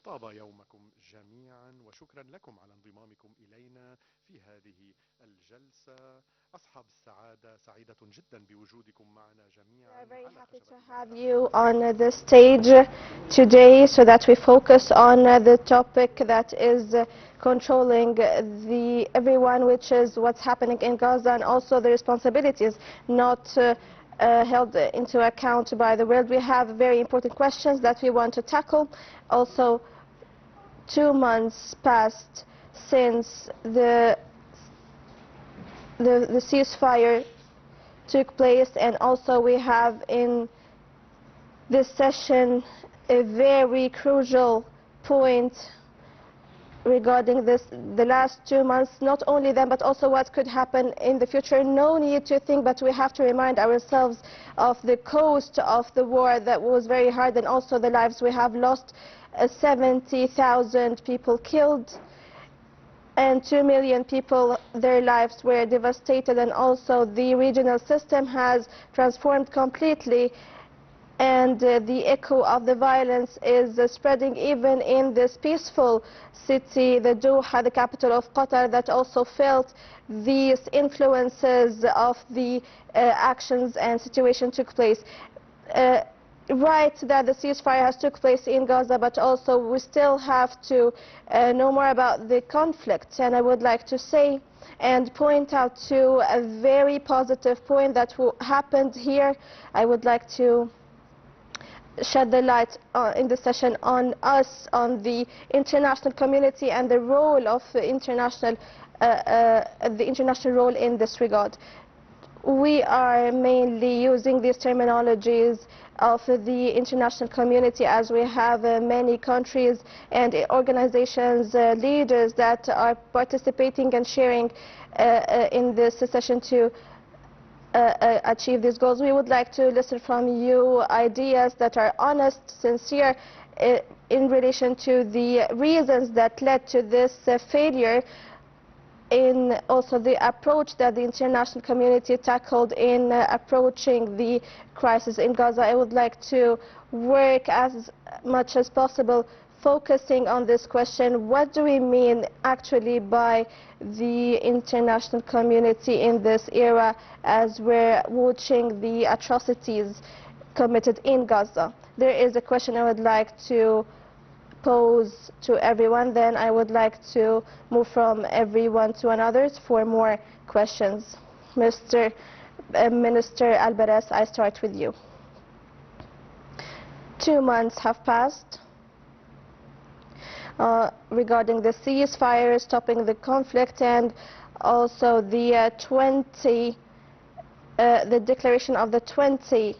طاب يومكم جميعا وشكرا لكم على انضمامكم إلينا في هذه الجلسة. أصحاب السعادة، سعيدة جدا بوجودكم معنا جميعا. We are very happy to have you on the stage today so that we focus on the topic that is controlling everyone, which is what's happening in Gaza, and also the responsibilities not held into account by the world. We have very important questions that we want to tackle. Also, 2 months passed since the ceasefire took place, and also we have in this session a very crucial point regarding the last 2 months, not only them but also what could happen in the future. No need to think, but we have to remind ourselves of the cost of the war that was very hard, and also the lives we have lost. 70,000 people killed, and 2 million people, their lives were devastated, and also the regional system has transformed completely, and the echo of the violence is spreading even in this peaceful city, the Doha, the capital of Qatar, that also felt these influences of the actions and situation took place. Right that the ceasefire has took place in Gaza, but also we still have to know more about the conflict, and I would like to say and point out to a very positive point that happened here. I would like to shed the light in the session on us, on the international community, and the role of the international role in this regard. We are mainly using these terminologies of the international community, as we have many countries and organizations, leaders that are participating and sharing in this session to achieve these goals. We would like to listen from you ideas that are honest, sincere, in relation to the reasons that led to this failure, in also the approach that the international community tackled in approaching the crisis in Gaza. I would like to work as much as possible focusing on this question: what do we mean actually by the international community in this era, as we're watching the atrocities committed in Gaza? There is a question I would like to pose to everyone, then I would like to move from everyone to another for more questions. Mr. Minister Albares, I start with you. 2 months have passed regarding the ceasefire, stopping the conflict, and also the declaration of the 20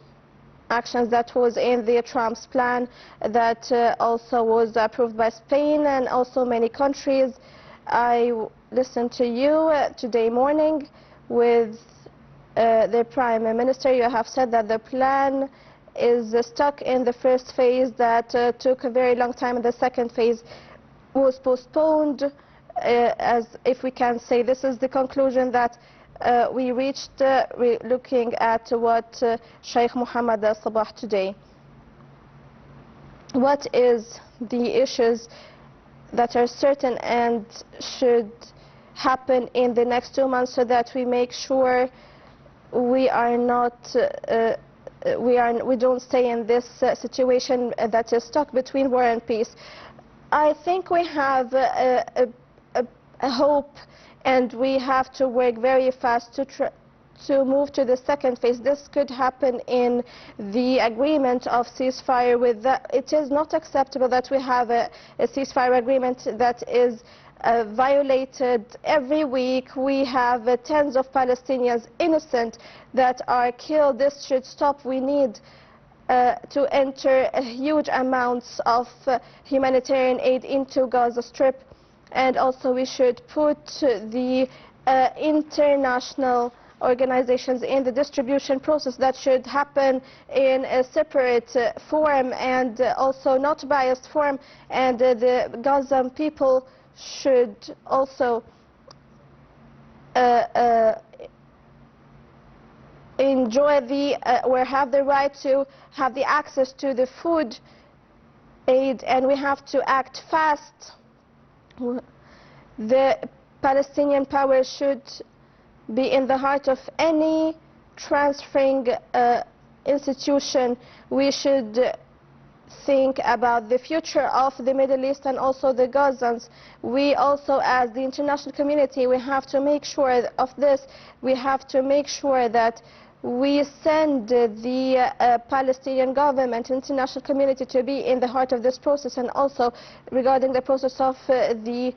actions that was in the Trump's plan, that also was approved by Spain and also many countries. I listened to you today morning with the Prime Minister. You have said that the plan is stuck in the first phase, that took a very long time, and the second phase was postponed. As if we can say, this is the conclusion that we reached looking at what Sheikh Mohammed Sabah today. What is the issues that are certain and should happen in the next 2 months, so that we make sure we are not we don't stay in this situation that is stuck between war and peace? I think we have a hope, and we have to work very fast to move to the second phase. This could happen in the agreement of ceasefire. With that, it is not acceptable that we have a ceasefire agreement that is violated every week. We have tens of Palestinians innocent that are killed. This should stop. We need to enter huge amounts of humanitarian aid into Gaza Strip. And also we should put the international organizations in the distribution process. That should happen in a separate forum, and also not biased forum, and the Gazan people should also enjoy or have the right to have the access to the food aid, and we have to act fast. The Palestinian power should be in the heart of any transferring institution. We should think about the future of the Middle East and also the Gazans. We also, as the international community, we have to make sure of this. We have to make sure that we send the Palestinian government, international community, to be in the heart of this process. And also regarding the process of the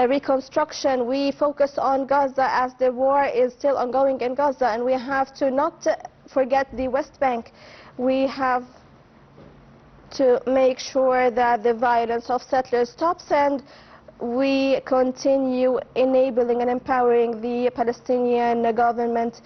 reconstruction, we focus on Gaza as the war is still ongoing in Gaza, and we have to not forget the West Bank. We have to make sure that the violence of settlers stops, and we continue enabling and empowering the Palestinian government,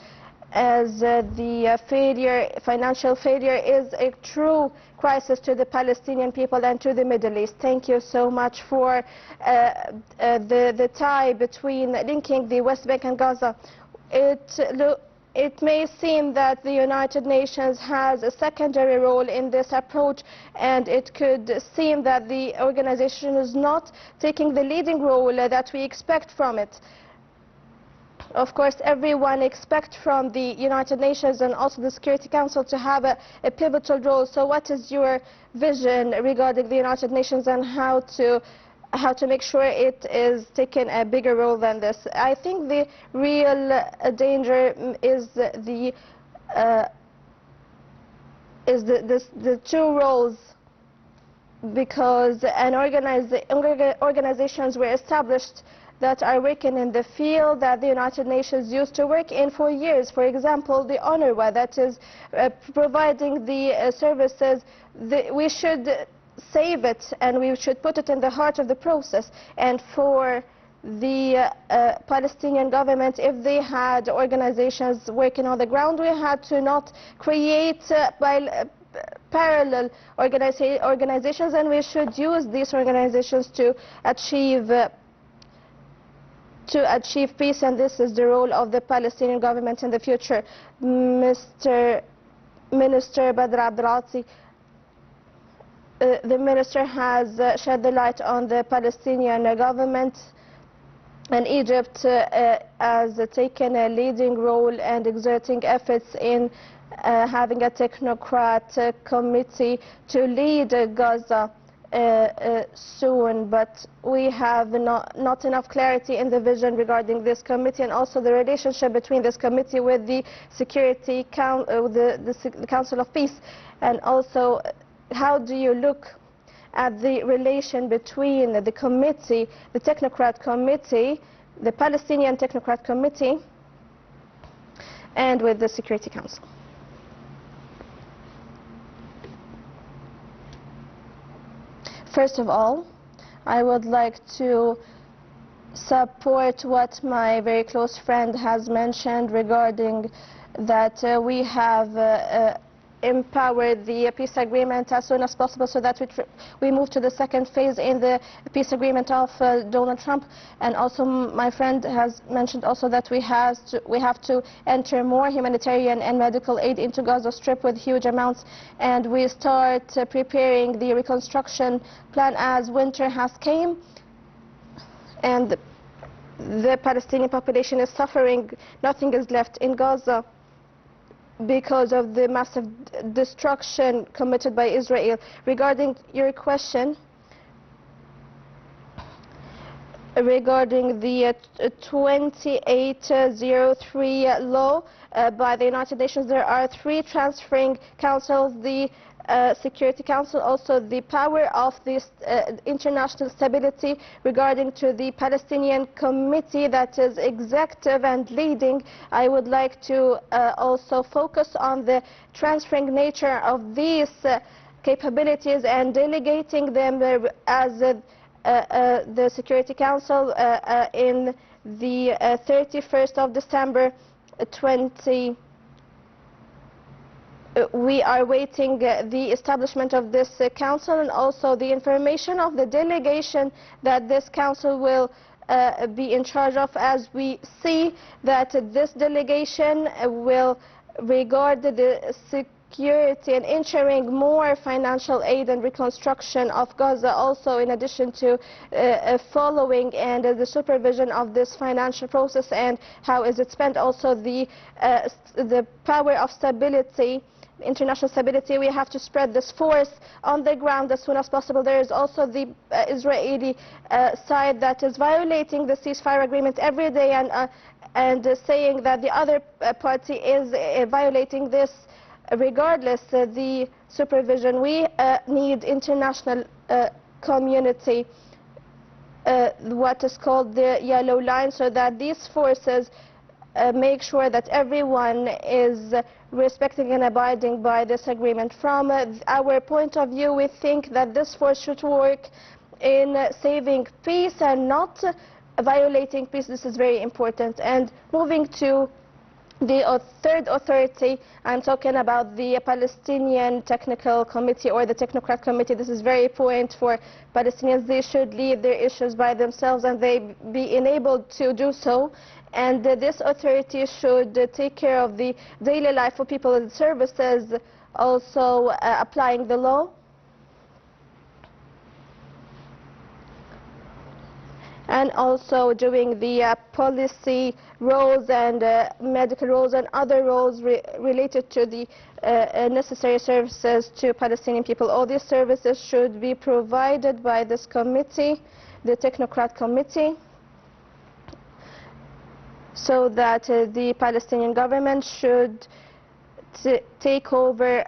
as the financial failure is a true crisis to the Palestinian people and to the Middle East. Thank you so much for the tie between linking the West Bank and Gaza. It may seem that the United Nations has a secondary role in this approach, and it could seem that the organization is not taking the leading role that we expect from it. Of course, everyone expects from the United Nations and also the Security Council to have a pivotal role. So what is your vision regarding the United Nations and how to make sure it is taking a bigger role than this? I think the real danger is the two roles, because organizations were established that are working in the field that the United Nations used to work in for years. For example, the UNRWA, that is providing the services. We should save it, and we should put it in the heart of the process. And for the Palestinian government, if they had organizations working on the ground, we had to not create parallel organizations, and we should use these organizations to achieve peace, and this is the role of the Palestinian government in the future. Mr. Minister Badr Abdulaty, the minister has shed the light on the Palestinian government, and Egypt has taken a leading role and exerting efforts in having a technocrat committee to lead Gaza soon, but we have not enough clarity in the vision regarding this committee, and also the relationship between this committee with the Security the Council of Peace. And also, how do you look at the relation between the committee, the technocrat committee, the Palestinian technocrat committee, and with the Security Council? First of all, I would like to support what my very close friend has mentioned regarding that we have empowered the peace agreement as soon as possible, so that we move to the second phase in the peace agreement of Donald Trump. And also my friend has mentioned also that we have to enter more humanitarian and medical aid into Gaza Strip with huge amounts, and we start preparing the reconstruction plan as winter has came, and the Palestinian population is suffering. Nothing is left in Gaza because of the massive destruction committed by Israel. Regarding your question regarding the 2803 law by the United Nations, there are 3 transferring councils: the Security Council, also the power of this international stability. Regarding to the Palestinian committee that is executive and leading, I would like to also focus on the transferring nature of these capabilities and delegating them as the Security Council in the 31st of December 20. We are waiting the establishment of this council, and also the information of the delegation that this council will be in charge of, as we see that this delegation will regard the security and ensuring more financial aid and reconstruction of Gaza, also in addition to following and the supervision of this financial process and how is it spent, also the power of stability, international stability. We have to spread this force on the ground as soon as possible. There is also the Israeli side that is violating the ceasefire agreement every day and saying that the other party is violating this regardless the supervision. We need international community, what is called the yellow line, so that these forces make sure that everyone is respecting and abiding by this agreement. From our point of view, we think that this force should work in saving peace and not violating peace. This is very important. And moving to the third authority, I'm talking about the Palestinian Technical Committee or the Technocrat Committee. This is very important for Palestinians. They should lead their issues by themselves and they be enabled to do so. And this authority should take care of the daily life of people and services, also applying the law. And also doing the policy roles and medical roles and other roles related to the necessary services to Palestinian people. All these services should be provided by this committee, the Technocrat Committee, so that the Palestinian government should take over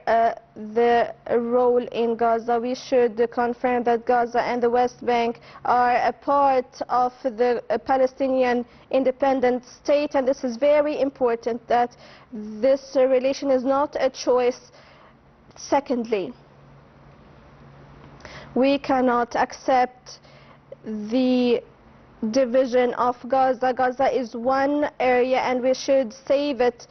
the role in Gaza. We should confirm that Gaza and the West Bank are a part of the Palestinian independent state, and this is very important, that this relation is not a choice. Secondly, we cannot accept the division of Gaza. Gaza is one area and we should save it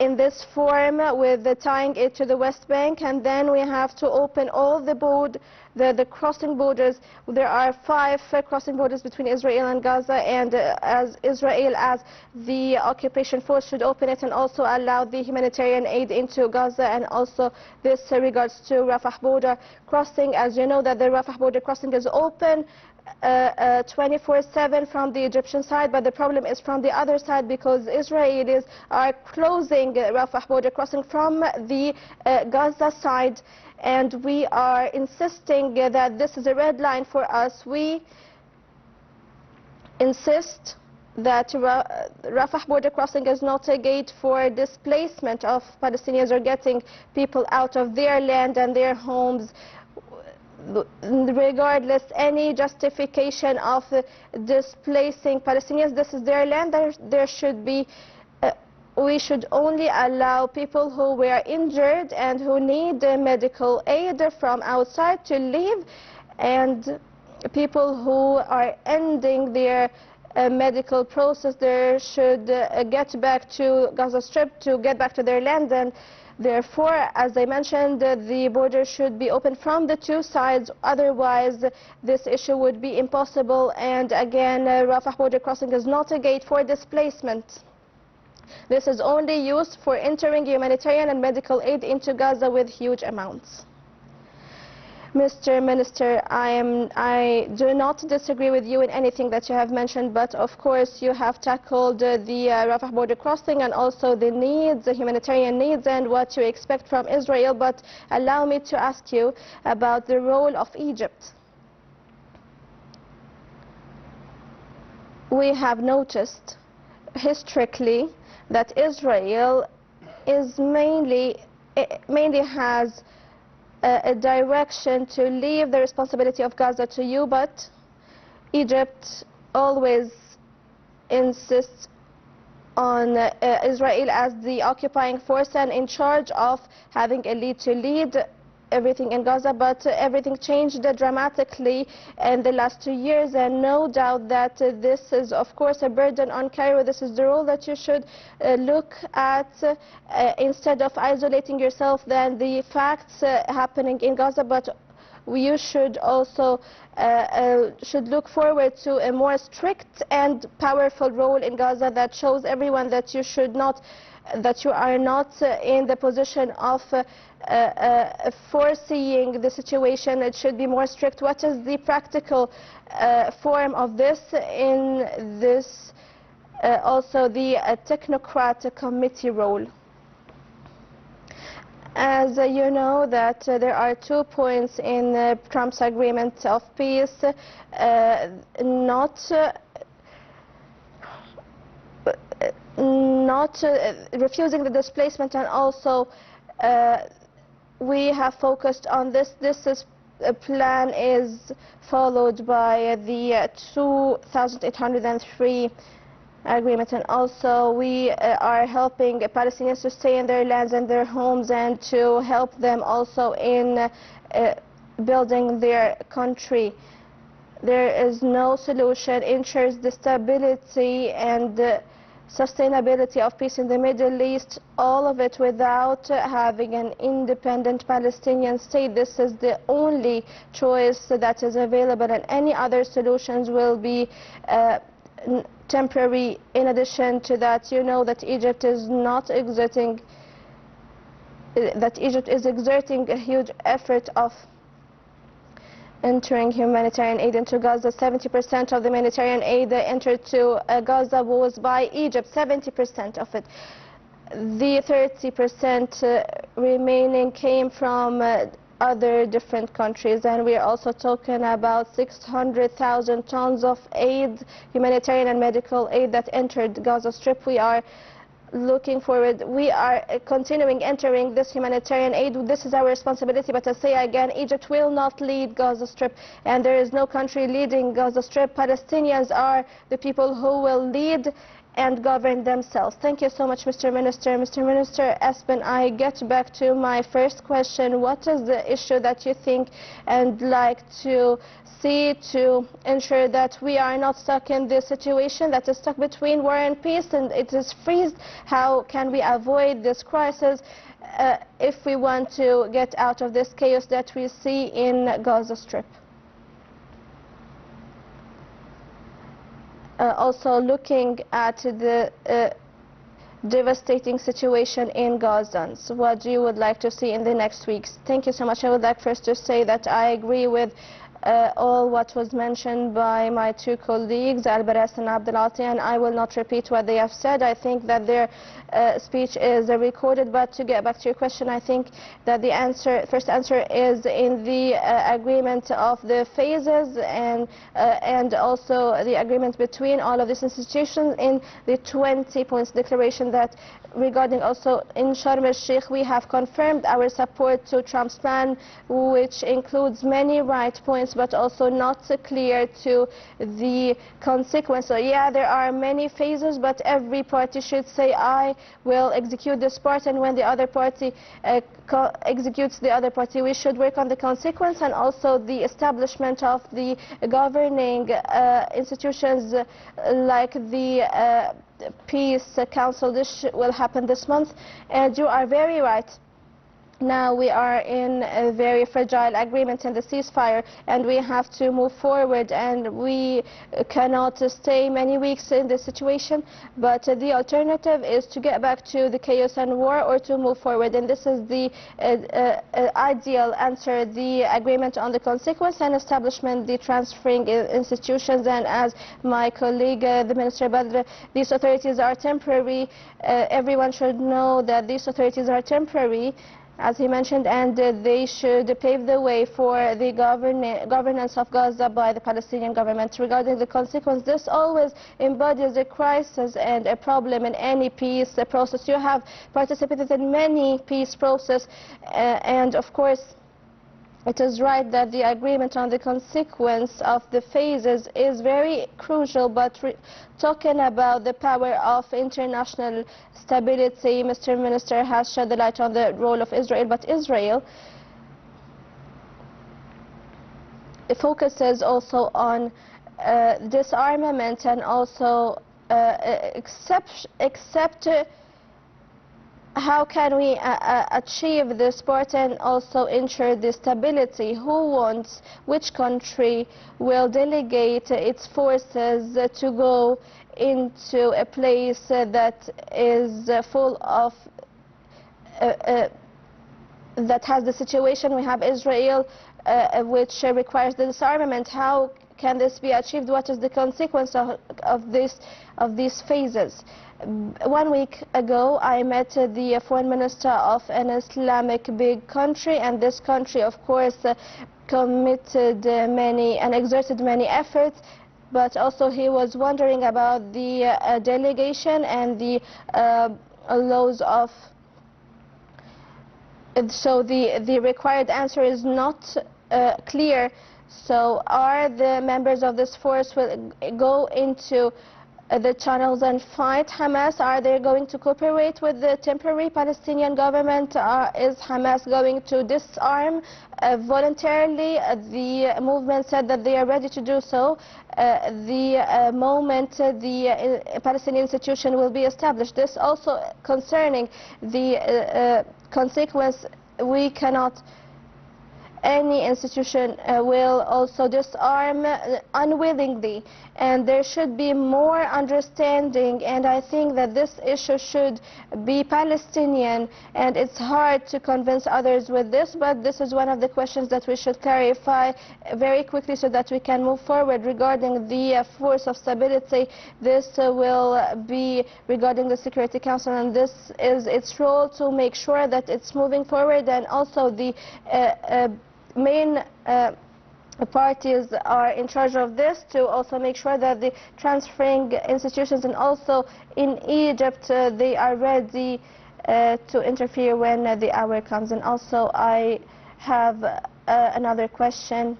in this form with tying it to the West Bank, and then we have to open all the crossing borders. There are 5 crossing borders between Israel and Gaza, and as Israel as the occupation force should open it and also allow the humanitarian aid into Gaza. And also this regards to Rafah border crossing. As you know, that the Rafah border crossing is open 24/7 from the Egyptian side, but the problem is from the other side, because Israelis are closing Rafah border crossing from the Gaza side, and we are insisting that this is a red line for us. We insist that Rafah border crossing is not a gate for displacement of Palestinians or getting people out of their land and their homes. Regardless any justification of displacing Palestinians, this is their land. There should be we should only allow people who were injured and who need medical aid from outside to leave, and people who are ending their medical process, they should get back to Gaza Strip to get back to their land. And therefore, as I mentioned, the border should be open from the 2 sides, otherwise this issue would be impossible. And again, Rafah border crossing is not a gate for displacement. This is only used for entering humanitarian and medical aid into Gaza with huge amounts. Mr. Minister, I do not disagree with you in anything that you have mentioned, but of course you have tackled the Rafah border crossing and also the needs, the humanitarian needs, and what you expect from Israel. But allow me to ask you about the role of Egypt. We have noticed historically that Israel is mainly has a direction to leave the responsibility of Gaza to you, but Egypt always insists on Israel as the occupying force and in charge of having a lead to lead everything in Gaza. But everything changed dramatically in the last 2 years, and no doubt that this is of course a burden on Cairo. This is the role that you should look at instead of isolating yourself than the facts happening in Gaza. But you should also should look forward to a more strict and powerful role in Gaza that shows everyone that you should not that you are not in the position of foreseeing the situation. It should be more strict. What is the practical form of this in this also the technocrat committee role? As you know that there are 2 points in Trump's agreement of peace, not refusing the displacement, and also we have focused on this. This plan is followed by the 2803 agreement, and also we are helping Palestinians to stay in their lands and their homes, and to help them also in building their country. There is no solution ensures the stability and sustainability of peace in the Middle East, all of it without having an independent Palestinian state. This is the only choice that is available, and any other solutions will be temporary. In addition to that, you know that Egypt is exerting a huge effort of entering humanitarian aid into Gaza. 70% of the humanitarian aid entered to Gaza was by Egypt, 70% of it. The 30% remaining came from other different countries, and we are also talking about 600,000 tons of aid, humanitarian and medical aid, that entered Gaza Strip. We are looking forward. We are continuing entering this humanitarian aid. This is our responsibility, but I say again, Egypt will not lead Gaza Strip, and there is no country leading Gaza Strip. Palestinians are the people who will lead and govern themselves. Thank you so much, Mr. Minister. Mr. Minister Espen, I get back to my first question. What is the issue that you think and like to see to ensure that we are not stuck in this situation that is stuck between war and peace, and it is freezed? How can we avoid this crisis if we want to get out of this chaos that we see in Gaza Strip? Also looking at the devastating situation in Gaza, so what you would like to see in the next weeks? Thank you so much. I would like first to say that I agree with all what was mentioned by my 2 colleagues, Al-Baras and Abdulaty, and I will not repeat what they have said. I think that their speech is recorded, but to get back to your question, I think that the first answer is in the agreement of the phases, and also the agreement between all of these institutions in the 20 points declaration. That regarding also in Sharm el-Sheikh, we have confirmed our support to Trump's plan, which includes many right points, but also not clear to the consequence. So yeah, there are many phases, but every party should say, I will execute this part, and when the other party executes the other party, we should work on the consequence, and also the establishment of the governing institutions like the Peace Council. This will happen this month, and you are very right. Now we are in a very fragile agreement in the ceasefire, and we have to move forward, and we cannot stay many weeks in this situation, but the alternative is to get back to the chaos and war, or to move forward, and this is the ideal answer: the agreement on the consequence and establishment, the transferring institutions. And as my colleague, the Minister Badr, these authorities are temporary. Everyone should know that these authorities are temporary, as he mentioned, and they should pave the way for the governance of Gaza by the Palestinian government. Regarding the consequence, this always embodies a crisis and a problem in any peace process. You have participated in many peace processes, and of course it is right that the agreement on the consequence of the phases is very crucial, but talking about the power of international stability, Mr. Minister has shed the light on the role of Israel, but Israel focuses also on how can we achieve this part and also ensure the stability? Who wants, which country will delegate its forces to go into a place that is full of that has the situation we have Israel, which requires the disarmament? How can this be achieved? What is the consequence of these phases? 1 week ago, I met the foreign minister of an Islamic big country, and this country, of course, committed many and exerted many efforts, but also he was wondering about the delegation and the laws of. So the required answer is not clear. So are the members of this force will go into the channels and fight Hamas? Are they going to cooperate with the temporary Palestinian government? Is Hamas going to disarm voluntarily? The movement said that they are ready to do so the moment the Palestinian institution will be established. This also concerning the consequence, we cannot. Any institution will also disarm unwillingly, and there should be more understanding, and I think that this issue should be Palestinian, and it's hard to convince others with this, but this is one of the questions that we should clarify very quickly so that we can move forward regarding the force of stability. This will be regarding the Security Council, and this is its role to make sure that it's moving forward, and also the main parties are in charge of this to also make sure that the transferring institutions and also in Egypt they are ready to interfere when the hour comes. And also I have another question.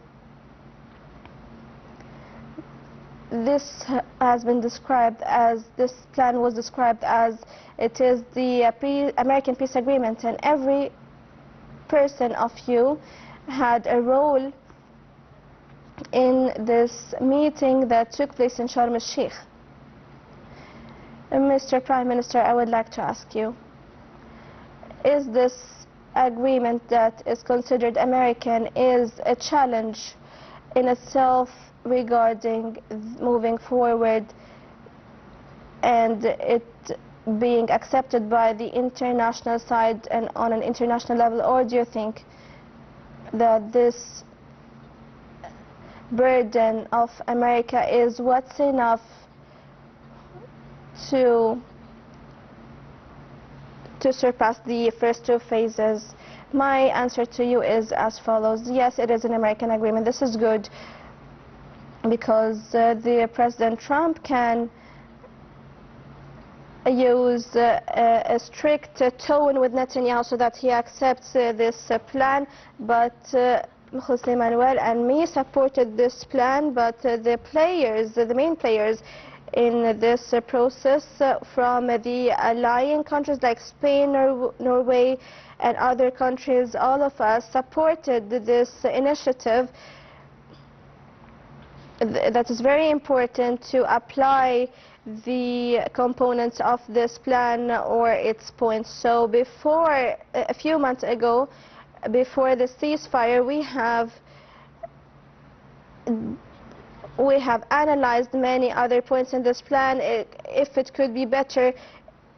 This has been described as, this plan was described as it is the American peace agreement, and every person of you had a role in this meeting that took place in Sharm el-Sheikh. Mr. Prime Minister, I would like to ask you, is this agreement that is considered American is a challenge in itself regarding moving forward and it being accepted by the international side and on an international level, or do you think that this burden of America is what's enough to surpass the first two phases? My answer to you is as follows. Yes, it is an American agreement. This is good because the President Trump can use a strict tone with Netanyahu so that he accepts this plan, but José Manuel and me supported this plan, but the players, the main players in this process from the allying countries like Spain, Norway and other countries, all of us supported this initiative. That is very important to apply the components of this plan or its points. So before, a few months ago, before the ceasefire, we have analyzed many other points in this plan, if it could be better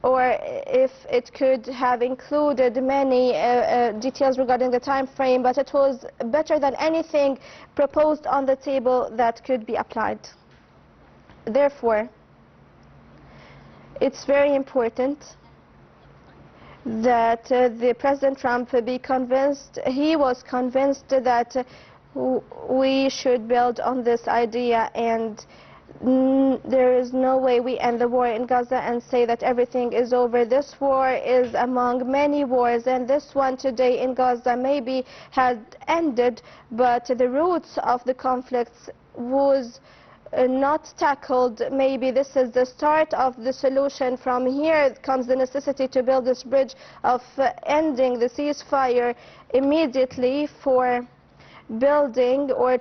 or if it could have included many details regarding the time frame, but it was better than anything proposed on the table that could be applied. Therefore, it's very important that the President Trump be convinced, he was convinced that we should build on this idea, and there is no way we end the war in Gaza and say that everything is over. This war is among many wars, and this one today in Gaza maybe had ended, but the roots of the conflicts was not tackled. Maybe this is the start of the solution. From here comes the necessity to build this bridge of ending the ceasefire immediately for building or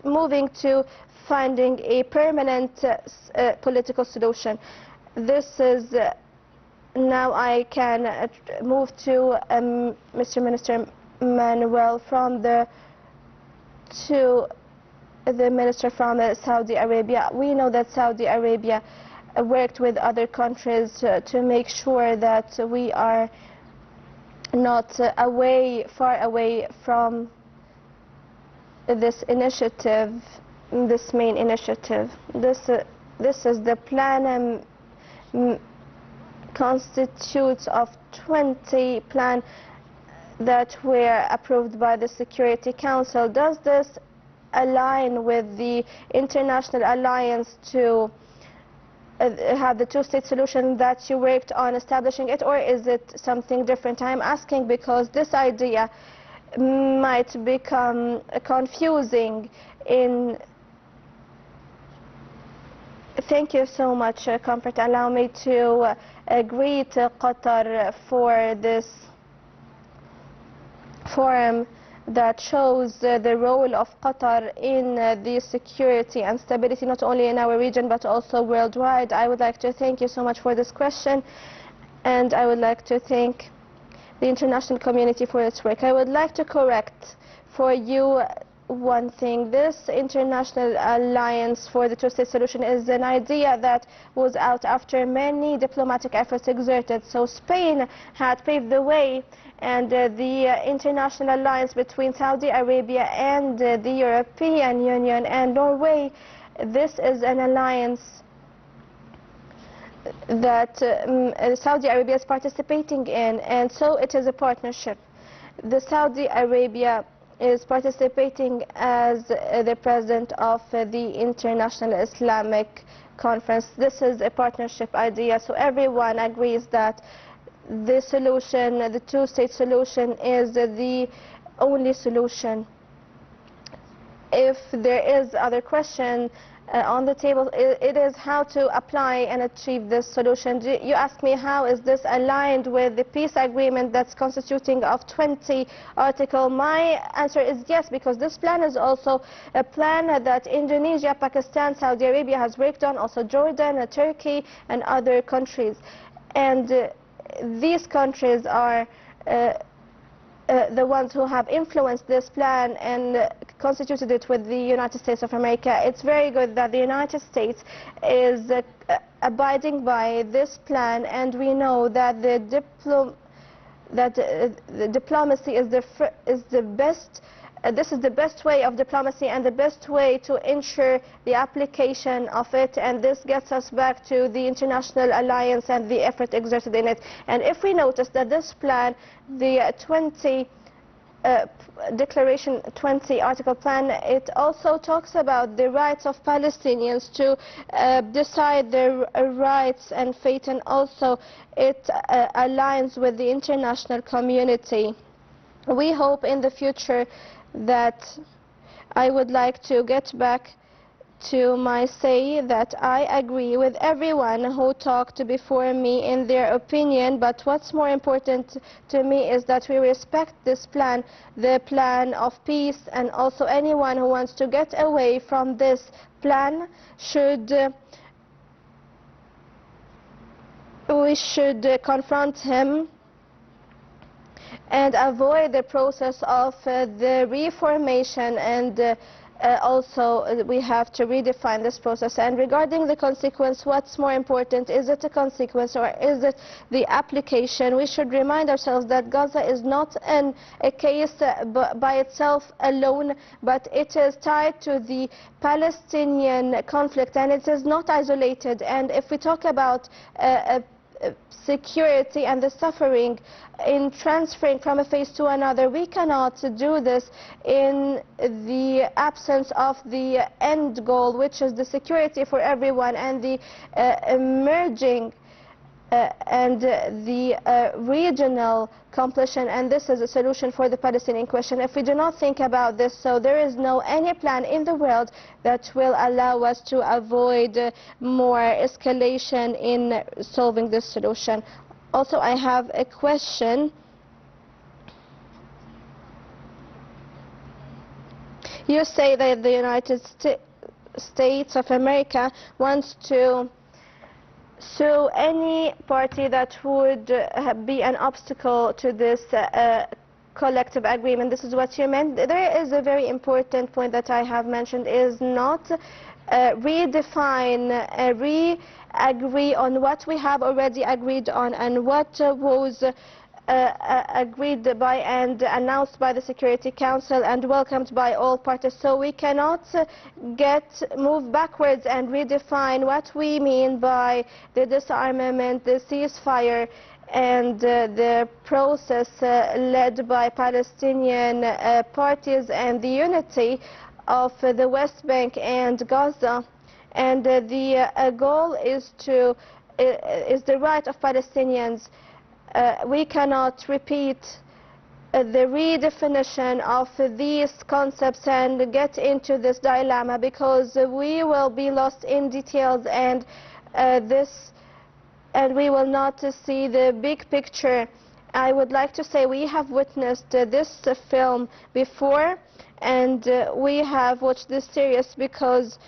moving to finding a permanent political solution. This is now I can move to Mr. Minister Manuel to the Minister from Saudi Arabia. We know that Saudi Arabia worked with other countries to make sure that we are not far away from this initiative, this main initiative. This is the plan constitutes of 20 plans that were approved by the Security Council. Does this align with the international alliance to have the two-state solution that you worked on establishing it, or is it something different? I'm asking because this idea might become confusing in... Thank you so much, Comfort. Allow me to greet Qatar for this forum that shows the role of Qatar in the security and stability, not only in our region but also worldwide. I would like to thank you so much for this question, and I would like to thank the international community for its work. I would like to correct for you one thing. This international alliance for the two-state solution is an idea that was out after many diplomatic efforts exerted. So Spain had paved the way, and the international alliance between Saudi Arabia and the European Union and Norway, this is an alliance that Saudi Arabia is participating in, and so it is a partnership. The Saudi Arabia is participating as the president of the International Islamic Conference. This is a partnership idea, so everyone agrees that the solution, the two-state solution, is the only solution. If there is other question on the table, it is how to apply and achieve this solution. You asked me how is this aligned with the peace agreement that's constituting of 20 articles. My answer is yes, because this plan is also a plan that Indonesia, Pakistan, Saudi Arabia has worked on, also Jordan, Turkey and other countries. And these countries are the ones who have influenced this plan and constituted it with the United States of America. It's very good that the United States is abiding by this plan, and we know that the diplomacy is the best. This is the best way of diplomacy and the best way to ensure the application of it, and this gets us back to the international alliance and the effort exerted in it. And if we notice that this plan, the 20 Declaration 20 Article Plan, it also talks about the rights of Palestinians to decide their rights and fate, and also it aligns with the international community. We hope in the future that I would like to get back to my say that I agree with everyone who talked before me in their opinion, but what's more important to me is that we respect this plan, the plan of peace, and also anyone who wants to get away from this plan we should confront him and avoid the process of the reformation, and also we have to redefine this process. And regarding the consequence, what's more important? Is it a consequence or is it the application? We should remind ourselves that Gaza is not a case by itself alone, but it is tied to the Palestinian conflict, and it is not isolated. And if we talk about security and the suffering in transferring from a phase to another, we cannot do this in the absence of the end goal, which is the security for everyone and the emerging and the regional completion, and this is a solution for the Palestinian question. If we do not think about this, so there is any plan in the world that will allow us to avoid more escalation in solving this solution. Also, I have a question. You say that the United States of America wants to So any party that would be an obstacle to this collective agreement, this is what you meant. There is a very important point that I have mentioned, is not redefine, re-agree on what we have already agreed on and what was agreed by and announced by the Security Council and welcomed by all parties. So we cannot move backwards and redefine what we mean by the disarmament, the ceasefire, and the process led by Palestinian parties and the unity of the West Bank and Gaza. And the goal is the right of Palestinians. We cannot repeat the redefinition of these concepts and get into this dilemma, because we will be lost in details and we will not see the big picture. I would like to say we have witnessed this film before, and we have watched this series because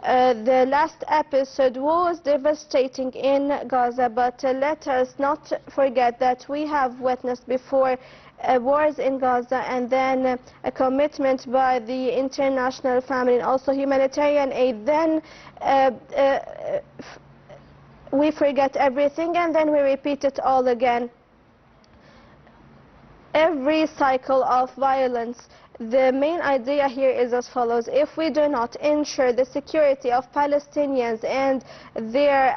the last episode was devastating in Gaza, but let us not forget that we have witnessed before wars in Gaza, and then a commitment by the international family and also humanitarian aid. Then we forget everything and then we repeat it all again. Every cycle of violence. The main idea here is as follows: if we do not ensure the security of Palestinians and their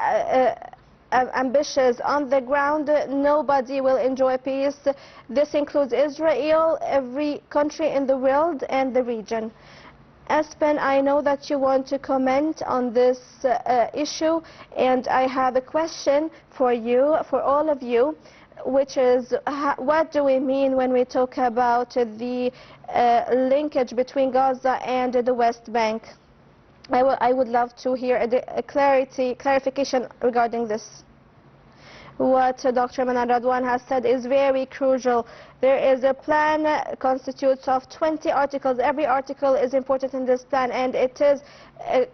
ambitions on the ground, nobody will enjoy peace. This includes Israel, every country in the world, and the region. Espen, I know that you want to comment on this issue, and I have a question for you, for all of you, which is, what do we mean when we talk about the linkage between Gaza and the West Bank? I would love to hear a clarification regarding this. What Dr. Manan Radwan has said is very crucial. There is a plan constitutes of 20 articles. Every article is important in this plan, and it is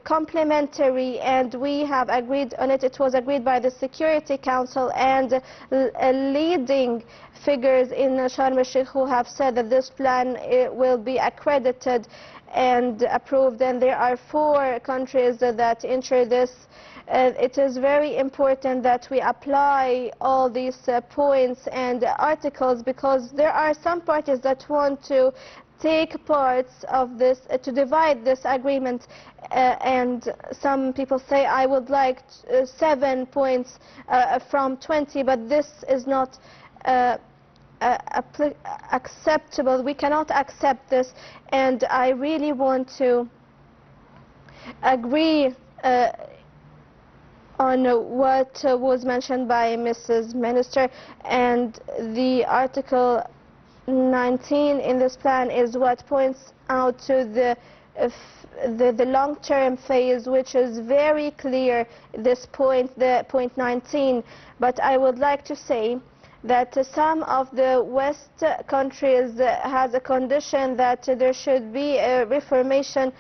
complementary, and we have agreed on it. It was agreed by the Security Council and leading figures in Sharm el-Sheikh who have said that this plan will be accredited and approved, and there are 4 countries that ensure this. It is very important that we apply all these points and articles, because there are some parties that want to take parts of this, to divide this agreement, and some people say, I would like 7 points from 20, but this is not acceptable. We cannot accept this, and I really want to agree on what was mentioned by Mrs. Minister, and the Article 19 in this plan is what points out to the long-term phase, which is very clear, this point, the point 19. But I would like to say that some of the West countries has a condition that there should be a reformation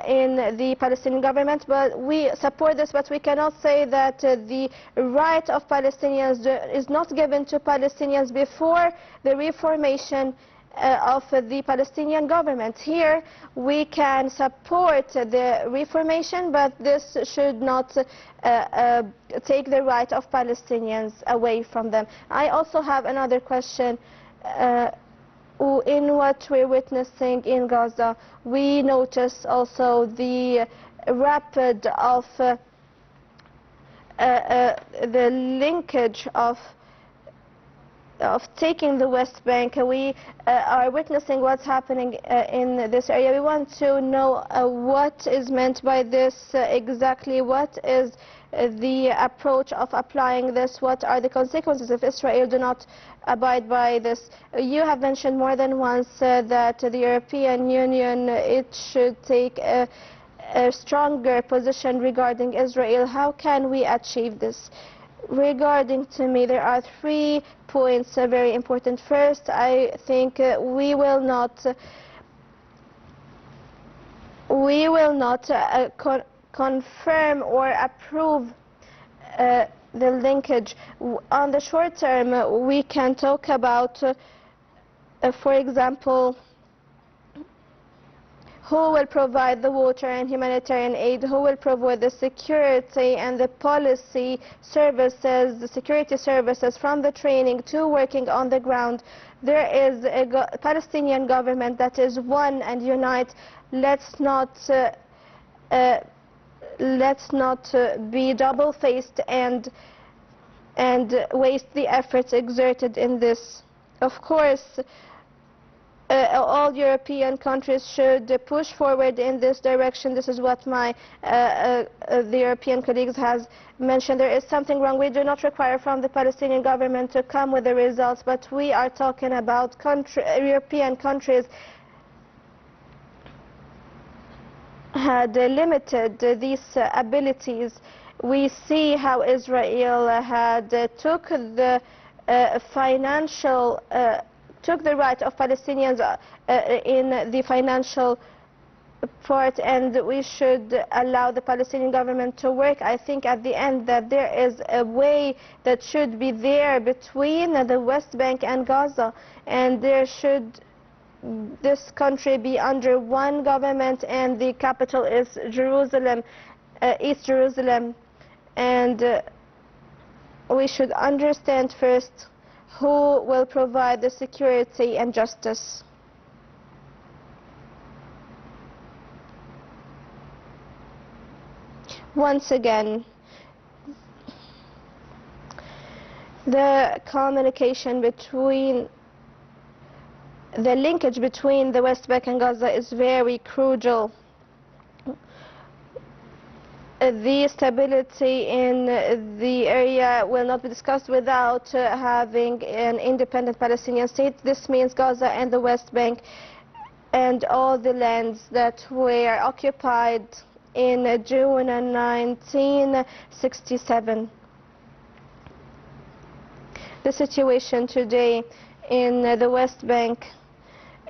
in the Palestinian government, but we support this, but we cannot say that the right of Palestinians is not given to Palestinians before the reformation of the Palestinian government. Here we can support the reformation, but this should not take the right of Palestinians away from them. I also have another question. In what we're witnessing in Gaza, we notice also the rapid of the linkage of taking the West Bank. We are witnessing what's happening in this area. We want to know what is meant by this exactly. What is the approach of applying this? What are the consequences if Israel do not abide by this? You have mentioned more than once that the European Union, it should take a stronger position regarding Israel. How can we achieve this? Regarding to me, there are 3 points very important. First, I think we will not confirm or approve the linkage. On the short term, we can talk about, for example, who will provide the water and humanitarian aid, who will provide the security and the policy services, the security services, from the training to working on the ground. There is a Palestinian government that is one and unite. Let's not be double-faced and waste the efforts exerted in this. Of course, all European countries should push forward in this direction. This is what the European colleagues has mentioned. There is something wrong. We do not require from the Palestinian government to come with the results, but we are talking about European countries had limited these abilities. We see how Israel had took the right of Palestinians in the financial part, and we should allow the Palestinian government to work. I think at the end that there is a way that should be there between the West Bank and Gaza, and this country be under one government, and the capital is Jerusalem, East Jerusalem, and we should understand first who will provide the security and justice. Once again, the communication between the linkage between the West Bank and Gaza is very crucial. The stability in the area will not be discussed without having an independent Palestinian state. This means Gaza and the West Bank and all the lands that were occupied in June 1967. The situation today in the West Bank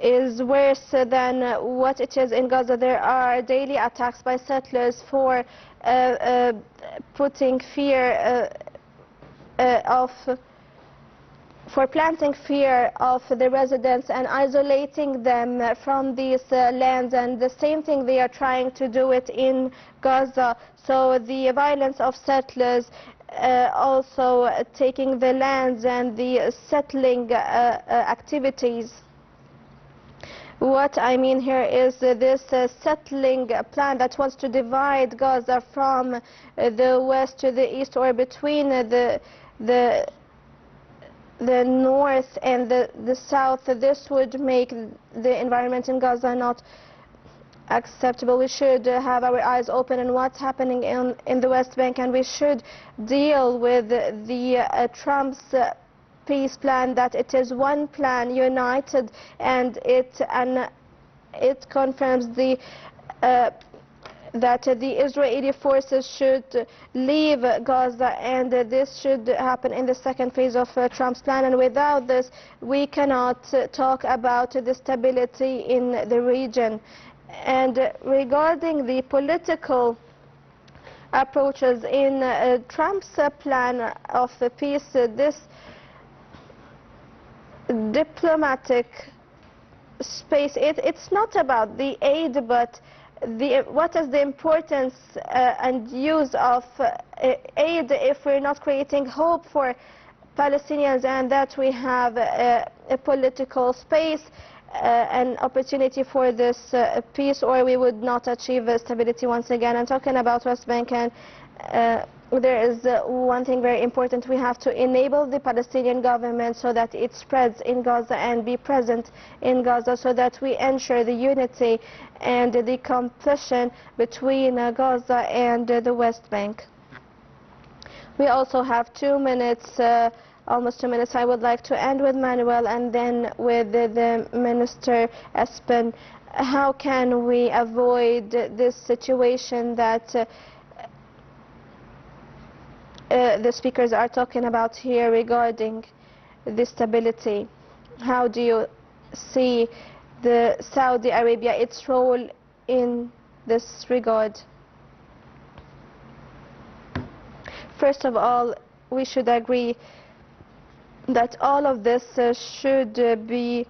is worse than what it is in Gaza. There are daily attacks by settlers for putting fear for planting fear of the residents and isolating them from these lands, and the same thing they are trying to do it in Gaza. So the violence of settlers also taking the lands and the settling activities. What I mean here is this settling plan that wants to divide Gaza from the west to the east, or between the north and the south. This would make the environment in Gaza not acceptable. We should have our eyes open on what's happening in the West Bank, and we should deal with the Trump's peace plan, that it is one plan, united, and it confirms that the Israeli forces should leave Gaza, and this should happen in the second phase of Trump's plan. And without this, we cannot talk about the stability in the region. And regarding the political approaches in Trump's plan of the peace, this diplomatic space, it's not about the aid, but what is the importance and use of aid if we're not creating hope for Palestinians, and that we have a political space, an opportunity for this peace, or we would not achieve stability once again. And talking about West Bank, and there is one thing very important: we have to enable the Palestinian government so that it spreads in Gaza and be present in Gaza, so that we ensure the unity and the completion between Gaza and the West Bank. We also have 2 minutes, almost 2 minutes. I would like to end with Manuel and then with the Minister Espen. How can we avoid this situation that the speakers are talking about here regarding the stability? How do you see the Saudi Arabia, its role in this regard? First of all, we should agree that all of this should be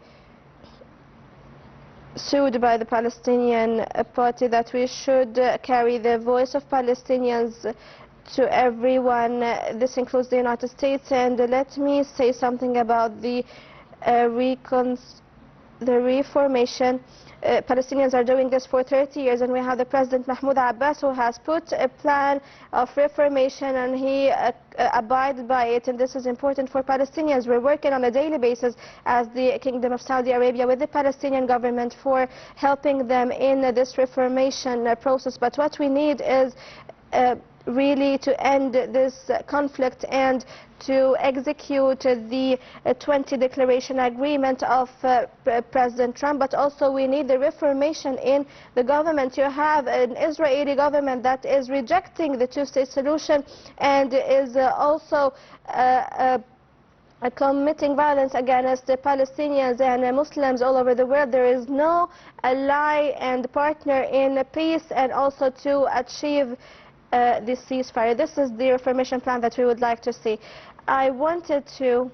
sued by the Palestinian Party, that we should carry the voice of Palestinians to everyone. This includes the United States. And let me say something about the reformation. Palestinians are doing this for 30 years, and we have the President Mahmoud Abbas, who has put a plan of reformation, and he abides by it, and this is important for Palestinians. We're working on a daily basis as the Kingdom of Saudi Arabia with the Palestinian government for helping them in this reformation process. But what we need is really to end this conflict and to execute the 20 declaration agreement of President Trump, but also we need the reformation in the government. You have an Israeli government that is rejecting the two-state solution and is also committing violence against the Palestinians and Muslims all over the world. There is no ally and partner in peace and also to achieve this ceasefire. This is the reformation plan that we would like to see. I wanted to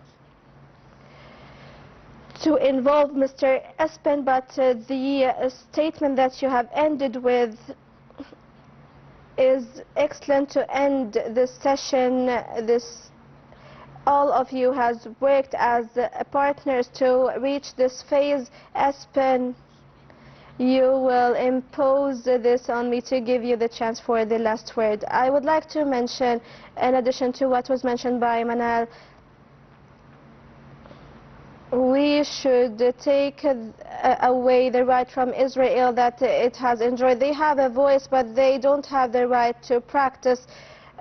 involve Mr. Espen, but the statement that you have ended with is excellent to end this session. All of you has worked as partners to reach this phase. Espen, you will impose this on me to give you the chance for the last word. I would like to mention, in addition to what was mentioned by Manal, we should take away the right from Israel that it has enjoyed. They have a voice, but they don't have the right to practice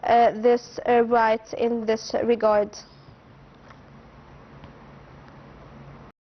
this right in this regard.